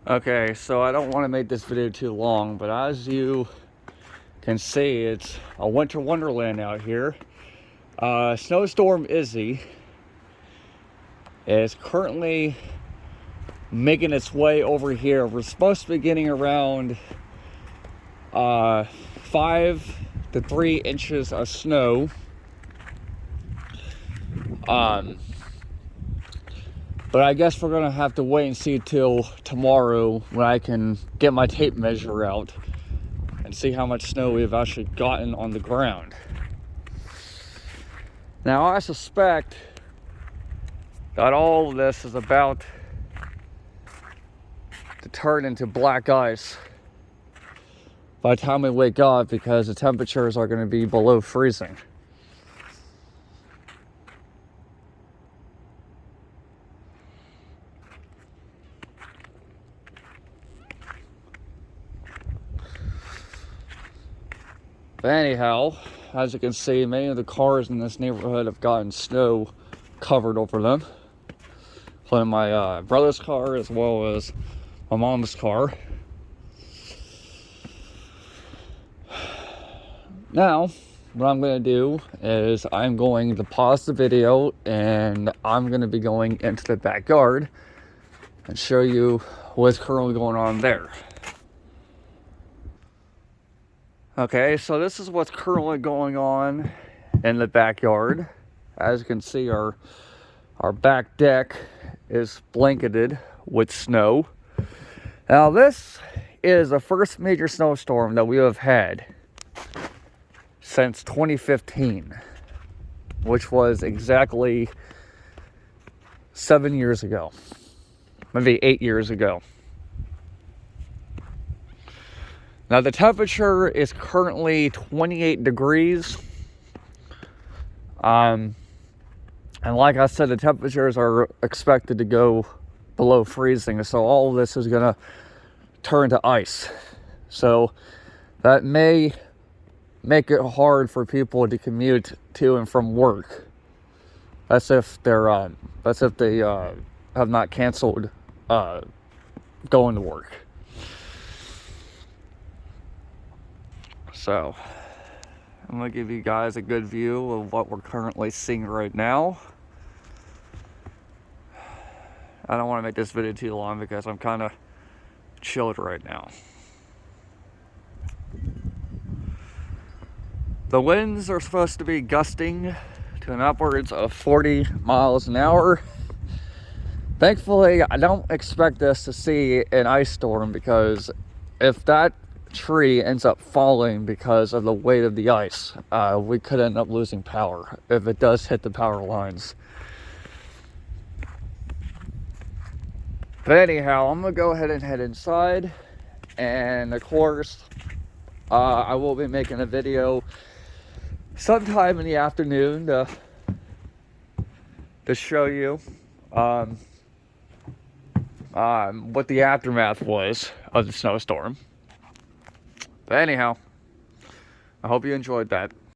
Okay, so I don't want to make this video too long, but as you can see, it's a winter wonderland out here. Snowstorm Izzy is currently making its way over here. We're supposed to be getting around 5 to 3 inches of snow. But I guess we're gonna have to wait and see till tomorrow when I can get my tape measure out and see how much snow we've actually gotten on the ground. Now I suspect that all of this is about to turn into black ice by the time we wake up, because the temperatures are going to be below freezing. But anyhow, as you can see, many of the cars in this neighborhood have gotten snow covered over them, including my brother's car as well as my mom's car. Now, what I'm going to do is I'm going to pause the video and I'm going to be going into the backyard and show you what's currently going on there. Okay, so this is what's currently going on in the backyard. As you can see, our back deck is blanketed with snow. Now this is the first major snowstorm that we have had since 2015, which was exactly 7 years ago, maybe 8 years ago. Now the temperature is currently 28 degrees. And like I said, the temperatures are expected to go below freezing. So all of this is gonna turn to ice. So that may make it hard for people to commute to and from work. That's if they have not canceled going to work. So I'm gonna give you guys a good view of what we're currently seeing right now. I don't want to make this video too long because I'm kind of chilled right now. The winds are supposed to be gusting to an upwards of 40 miles an hour. Thankfully, I don't expect us to see an ice storm, because if that tree ends up falling because of the weight of the ice, we could end up losing power if it does hit the power lines. But anyhow, I'm gonna go ahead and head inside, and of course I will be making a video sometime in the afternoon to show you what the aftermath was of the snowstorm. But anyhow, I hope you enjoyed that.